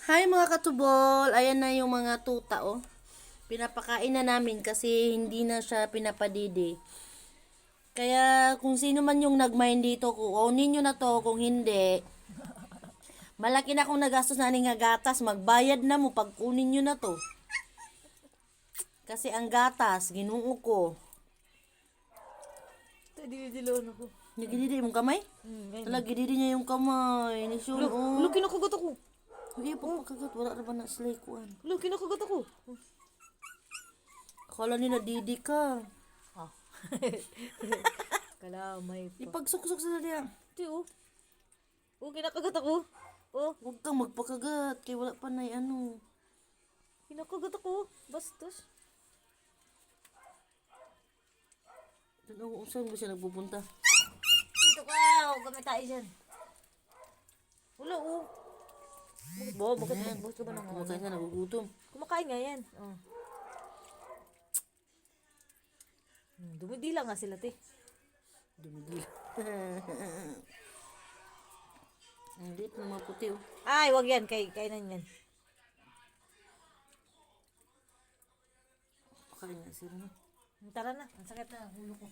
Hi mga katubol! Ayan na yung mga tuta oh. Pinapakain na namin kasi hindi na siya pinapadidi. Kaya kung sino man yung nagmain dito, kunin nyo na to. Kung hindi, malaki na akong nagastos na nga gatas. Magbayad na mo pag kunin nyo na to. Kasi ang gatas, ginuo ko. Dinidilawan ako. Nagididi mong kamay? Talaga, gididi niya yung kamay. Nisyon, oh. Lo, kinakagat ako. Hindi pa pagkagat. Wala na ba na slay kuan? Lo, kinakagat ako. Akala nila didi ka. Ah. Kalamay pa. Ipagsuksok sa niya. Ito oh. Oh, kinakagat ako. Oh, Huwag kang magpakagat. Kaya wala pa na ano. kinakagat ako. Bastos. Saan ba siya nagpupunta? Dito ka. Huwag kami tayo dyan. Wala oh. Bakit ka ba nang Kumakain ka, nagugutom. Kumakain nga yan. Oh. Dumidila nga sila, te. Dumigil. Ang liit na mga puti oh. Ay, wag yan. Kainan yan. Pakain nga sila na. Tara na. Ang sakit na ang ulo ko.